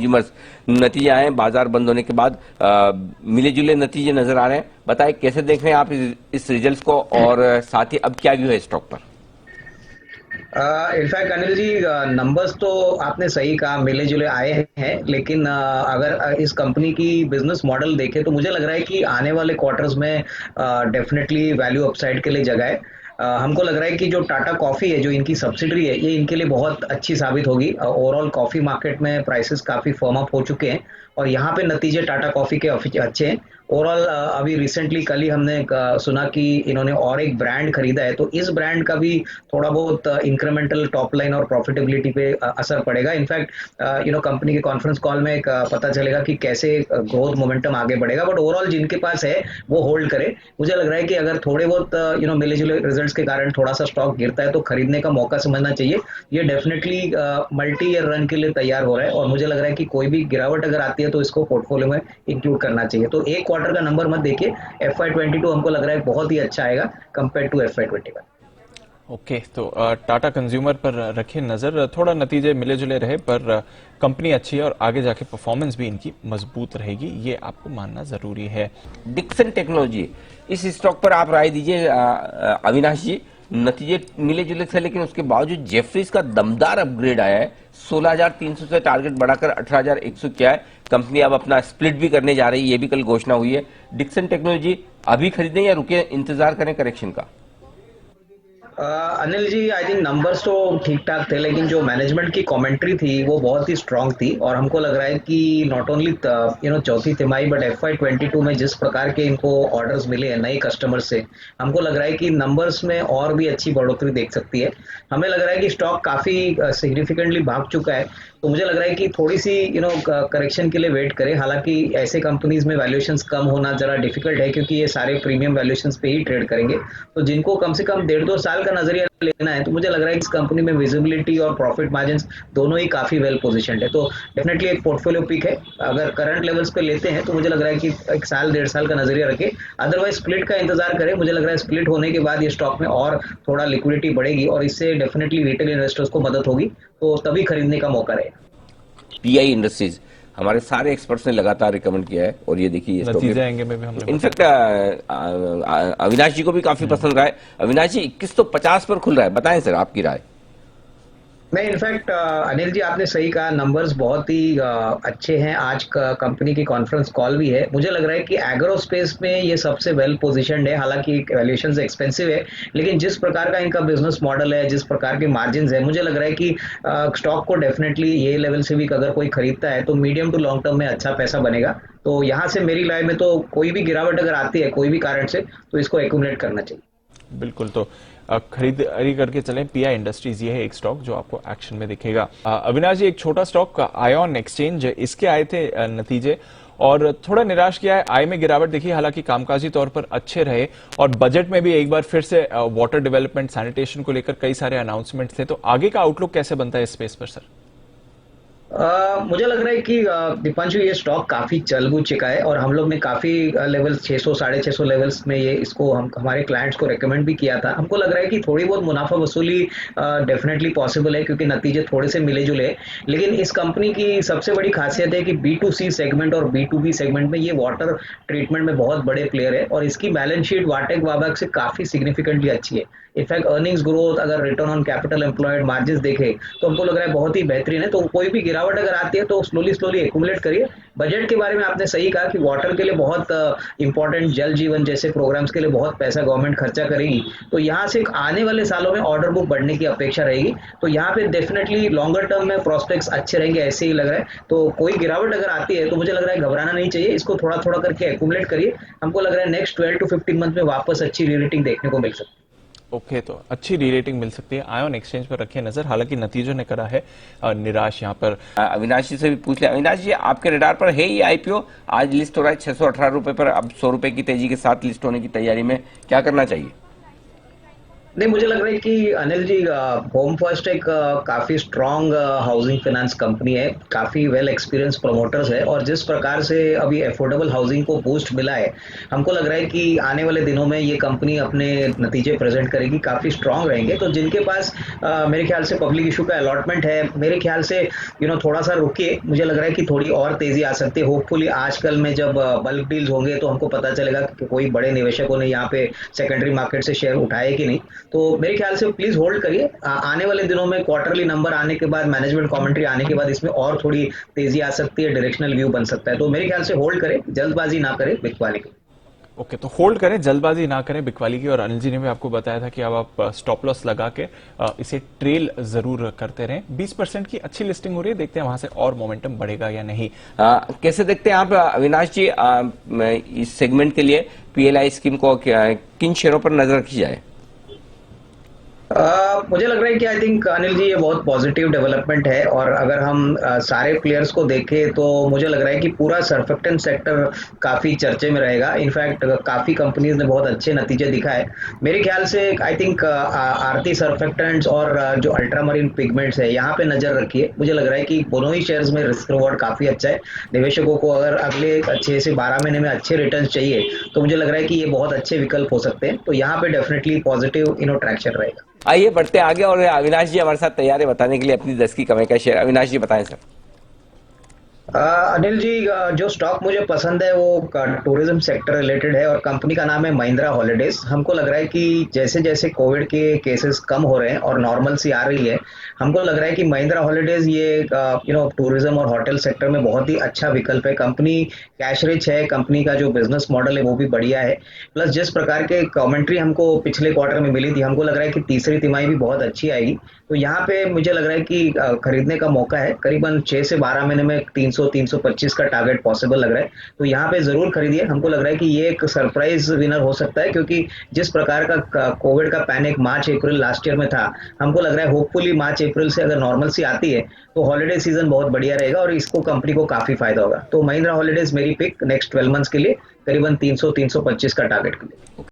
Consumers नतीजे आए हैं बाजार बंद होने के बाद, मिले जुले नतीजे नजर आ रहे हैं। बताएं कैसे देख रहे हैं आप इस रिजल्ट्स को, और साथ ही अब क्या व्यू है स्टॉक पर? इनफैक्ट अनिल जी, नंबर्स तो आपने सही कहा, मिले जुले आए हैं, लेकिन अगर इस कंपनी की बिजनेस मॉडल देखें तो मुझे लग रहा है कि आने वाले क्वार्टर्स में डेफिनेटली वैल्यू अपसाइड के लिए जगह है। हमको लग रहा है कि जो टाटा कॉफी है, जो इनकी सब्सिडरी है, ये इनके लिए बहुत अच्छी साबित होगी। ओवरऑल कॉफी मार्केट में प्राइसेस काफी फर्म अप हो चुके हैं और यहाँ पे नतीजे टाटा कॉफी के अच्छे हैं। ओवरऑल अभी रिसेंटली कल ही हमने सुना कि इन्होंने और एक ब्रांड खरीदा है, तो इस ब्रांड का भी थोड़ा बहुत इंक्रीमेंटल टॉप लाइन और प्रॉफिटेबिलिटी पे असर पड़ेगा। इनफैक्ट कंपनी के कॉन्फ्रेंस कॉल में पता चलेगा कि कैसे ग्रोथ मोमेंटम आगे बढ़ेगा, बट ओवरऑल जिनके पास है वो होल्ड करे। मुझे लग रहा है कि अगर थोड़े बहुत मिले जुले रिजल्ट्स के कारण थोड़ा सा स्टॉक गिरता है तो खरीदने का मौका समझना चाहिए। ये डेफिनेटली मल्टी ईयर रन के लिए तैयार हो रहा है और मुझे लग रहा है कि कोई भी गिरावट अगर आती है तो इसको पोर्टफोलियो में इंक्लूड करना चाहिए। तो एक क्वार्टर का नंबर मत देखिए, FY22 हमको लग रहा है बहुत ही अच्छा आएगा कंपेयर टू FY21। ओके, तो टाटा कंज्यूमर पर रखिए नजर। थोड़ा नतीजे मिले जुले रहे पर कंपनी अच्छी है और आगे जाके परफॉर्मेंस भी इनकी मजबूत रहेगी, ये आपको मानना जरूरी है। डिक्सन टेक्नोलॉजी, इस स्टॉक पर आप राय दीजिए अविनाश जी। नतीजे मिले जुले थे लेकिन उसके बावजूद जेफरीज का दमदार अपग्रेड आया है। 16,300 से टारगेट बढ़ाकर 18,100 किया है। कंपनी अब अपना स्प्लिट भी करने जा रही है, ये भी कल घोषणा हुई है। डिक्सन टेक्नोलॉजी अभी खरीदें या रुके, इंतजार करें करेक्शन का? Anil ji, I think numbers तो ठीक ठाक थे, लेकिन जो मैनेजमेंट की कमेंट्री थी वो बहुत ही स्ट्रांग थी और हमको लग रहा है कि नॉट ओनली चौथी तिमाही बट FY22 में जिस प्रकार के इनको ऑर्डर्स मिले हैं नए कस्टमर से, हमको लग रहा है कि नंबर्स में और भी अच्छी बढ़ोतरी देख सकती है। हमें लग रहा है कि स्टॉक काफी सिग्निफिकेंटली भाग चुका है, तो मुझे लग रहा है कि थोड़ी सी करेक्शन के लिए वेट करें। हालांकि ऐसे कंपनीज में वैल्यूएशंस कम होना जरा डिफिकल्ट है क्योंकि ये सारे प्रीमियम वैल्यूएशंस पे ही ट्रेड करेंगे। तो जिनको कम से कम 1.5-2 साल का नजरिया लेना है तो मुझे लग रहा है कि इस कंपनी में विजिबिलिटी और प्रॉफिट मार्जिन दोनों ही काफी वेल पोजिशन है। तो डेफिनेटली एक पोर्टफोलियो पिक है। अगर करंट लेवल्स पे लेते हैं तो मुझे लग रहा है कि 1 साल 1.5 साल का नजरिया रखे, अदरवाइज स्प्लिट का इंतजार करें। मुझे लग रहा है स्प्लिट होने के बाद ये स्टॉक में और थोड़ा लिक्विडिटी बढ़ेगी और इससे डेफिनेटली रिटेल इन्वेस्टर्स को मदद होगी, तो तभी खरीदने का मौका रहेगा। पीआई इंडस्ट्रीज, हमारे सारे एक्सपर्ट्स ने लगातार रिकमेंड किया है और ये देखिए नतीजे आएंगे में भी हमने इनफैक्ट अविनाश जी को भी काफी पसंद रहा है। अविनाश जी 2150 पर खुल रहा है, बताएं सर आपकी राय। नहीं, इनफैक्ट अनिल जी आपने सही कहा, नंबर्स बहुत ही अच्छे हैं। आज कंपनी की कॉन्फ्रेंस कॉल भी है। मुझे लग रहा है कि एग्रो स्पेस में ये सबसे वेल पोजीशनड है। हालांकि वैल्यूएशन एक्सपेंसिव है, लेकिन जिस प्रकार का इनका बिजनेस मॉडल है, जिस प्रकार के मार्जिन है, मुझे लग रहा है कि स्टॉक को डेफिनेटली ये लेवल से भी अगर कोई खरीदता है तो मीडियम टू लॉन्ग टर्म में अच्छा पैसा बनेगा। तो यहाँ से मेरी राय में तो कोई भी गिरावट अगर आती है कोई भी कारण से तो इसको एक्यूमुलेट करना चाहिए। बिल्कुल, तो खरीदारी करके चलें। पीआई इंडस्ट्रीज ये है एक स्टॉक जो आपको एक्शन में दिखेगा। अविनाश जी, एक छोटा स्टॉक आयन एक्सचेंज, इसके आए थे नतीजे और थोड़ा निराश किया है। आय में गिरावट देखी, हालांकि कामकाजी तौर पर अच्छे रहे और बजट में भी एक बार फिर से वाटर डेवलपमेंट सैनिटेशन को लेकर कई सारे अनाउंसमेंट थे। तो आगे का आउटलुक कैसे बनता है इस स्पेस पर सर? मुझे लग रहा है कि दीपांशु, ये स्टॉक काफी चल बूझ चुका है और हम लोग ने काफी लेवल 600 650 लेवल्स में ये इसको हम हमारे क्लाइंट्स को रेकमेंड भी किया था। हमको लग रहा है कि थोड़ी बहुत मुनाफा वसूली डेफिनेटली पॉसिबल है क्योंकि नतीजे थोड़े से मिले जुले हैं। लेकिन इस कंपनी की सबसे बड़ी खासियत है कि B2C सेगमेंट और B2B सेगमेंट में ये वाटर ट्रीटमेंट में बहुत बड़े प्लेयर है और इसकी बैलेंस शीट वाटेक वाबक से काफी सिग्निफिकेंटली अच्छी है। इनफैक्ट अर्निंग्स ग्रोथ, अगर return on capital employed margin देखे तो हमको लग रहा है बहुत ही बेहतरीन है। तो कोई भी गिरावट अगर आती है तो स्लोली स्लोली एक्यूमुलेट करिए। बजट के बारे में आपने सही कहा कि वाटर के लिए बहुत इंपॉर्टेंट, जल जीवन जैसे प्रोग्राम्स के लिए बहुत पैसा गवर्नमेंट खर्चा करेगी, तो यहाँ से आने वाले सालों में ऑर्डर बुक बढ़ने की अपेक्षा रहेगी। तो यहाँ पे डेफिनेटली लॉन्गर टर्म में प्रोस्पेक्ट्स अच्छे रहेंगे, ऐसे ही लग रहा है। तो कोई गिरावट अगर आती है तो मुझे लग रहा है घबराना नहीं चाहिए, इसको थोड़ा थोड़ा करके एक्यूमुलेट करिए। हमको लग रहा है नेक्स्ट 12 to 15 मंथ में वापस अच्छी रीरेटिंग देखने को मिल सकती है। ओके, तो अच्छी रीरेटिंग मिल सकती है। आयन एक्सचेंज पर रखिए नजर, हालांकि नतीजों ने करा है निराश यहाँ पर। अविनाश जी से भी पूछ लिया। अविनाश जी, आपके रडार पर है ये आईपीओ? आज लिस्ट हो रहा है 618 रुपए पर, अब 100 रुपए की तेजी के साथ लिस्ट होने की तैयारी में, क्या करना चाहिए? नहीं, मुझे लग रहा है कि अनिल जी, होम फर्स्ट एक काफी स्ट्रांग हाउसिंग फाइनेंस कंपनी है, काफी वेल एक्सपीरियंस प्रमोटर्स है, और जिस प्रकार से अभी अफोर्डेबल हाउसिंग को बूस्ट मिला है, हमको लग रहा है कि आने वाले दिनों में ये कंपनी अपने नतीजे प्रेजेंट करेगी, काफी स्ट्रांग रहेंगे। तो जिनके पास मेरे ख्याल से पब्लिक इशू का अलॉटमेंट है, मेरे ख्याल से थोड़ा सा रुकिए, मुझे लग रहा है कि थोड़ी और तेजी आ सकती है। होपफुली आजकल में जब बल्क डील्स होंगे तो हमको पता चलेगा कि कोई बड़े निवेशकों ने यहाँ पे सेकेंडरी मार्केट से शेयर उठाए कि नहीं। तो मेरे ख्याल से प्लीज होल्ड करिए, आने वाले दिनों में क्वार्टरली नंबर आने के बाद, मैनेजमेंट कमेंट्री आने के बाद इसमें और थोड़ी तेजी आ सकती है, डायरेक्शनल व्यू बन सकता है। तो मेरे ख्याल से होल्ड करें, जल्दबाजी ना करें बिकवाली की। ओके, तो होल्ड करें, जल्दबाजी ना करें बिकवाली की। और अनिल जी ने भी आपको बताया था कि अब आप स्टॉप लॉस लगा के इसे ट्रेल जरूर करते रहें। 20% की अच्छी लिस्टिंग हो रही है, देखते हैं वहां से और मोमेंटम बढ़ेगा या नहीं। कैसे देखते हैं आप अविनाश जी, इस सेगमेंट के लिए पीएलआई स्कीम को किन शेयरों पर नजर रखी जाए? मुझे लग रहा है कि आई थिंक अनिल जी ये बहुत पॉजिटिव डेवलपमेंट है, और अगर हम सारे प्लेयर्स को देखें तो मुझे लग रहा है कि पूरा सर्फेक्टेंट सेक्टर काफी चर्चे में रहेगा। इनफैक्ट काफी कंपनीज ने बहुत अच्छे नतीजे दिखाए। मेरे ख्याल से आई थिंक आरती सर्फेक्टेंट्स और जो अल्ट्रामरीन पिगमेंट्स है, यहाँ पे नजर रखिए। मुझे लग रहा है कि दोनों ही शेयर्स में रिस्क रिवॉर्ड काफी अच्छा है। निवेशकों को अगर अगले 6 से 12 महीने में अच्छे रिटर्न चाहिए तो मुझे लग रहा है कि ये बहुत अच्छे विकल्प हो सकते हैं। तो यहाँ पे डेफिनेटली पॉजिटिव ट्रैक्शन रहेगा। आइए बढ़ते हैं आगे, और अविनाश जी हमारे साथ तैयार है बताने के लिए अपनी 10 की कमाई का शेयर। अविनाश जी बताएं सर। अनिल जी, जो स्टॉक मुझे पसंद है वो टूरिज्म सेक्टर रिलेटेड है, और कंपनी का नाम है महिंद्रा हॉलिडेज। हमको लग रहा है कि जैसे जैसे कोविड के केसेस कम हो रहे हैं और नॉर्मल सी आ रही है, हमको लग रहा है कि महिंद्रा हॉलिडेज ये टूरिज्म और होटल सेक्टर में बहुत ही अच्छा विकल्प है। कंपनी कैश रिच है, कंपनी का जो बिजनेस मॉडल है वो भी बढ़िया है। प्लस जिस प्रकार के कमेंट्री हमको पिछले क्वार्टर में मिली थी, हमको लग रहा है कि तीसरी तिमाही भी बहुत अच्छी आएगी। तो यहाँ पे मुझे लग रहा है कि खरीदने का मौका है। करीबन 6 से 12 महीने में 300-325 का टारगेट पॉसिबल लग रहा है। तो यहाँ पे जरूर खरीदिए। हमको लग रहा है कि ये एक सरप्राइज विनर हो सकता है, क्योंकि जिस प्रकार का कोविड का पैनिक मार्च अप्रैल लास्ट ईयर में था, हमको लग रहा है होपफुली मार्च अप्रैल से अगर नॉर्मल सी आती है तो हॉलीडे सीजन बहुत बढ़िया रहेगा और इसको कंपनी को काफी फायदा होगा। तो महिंद्रा हॉलीडेज मेरी पिक नेक्स्ट 12 मंथ्स के लिए, करीबन 300-325 का टारगेट के लिए।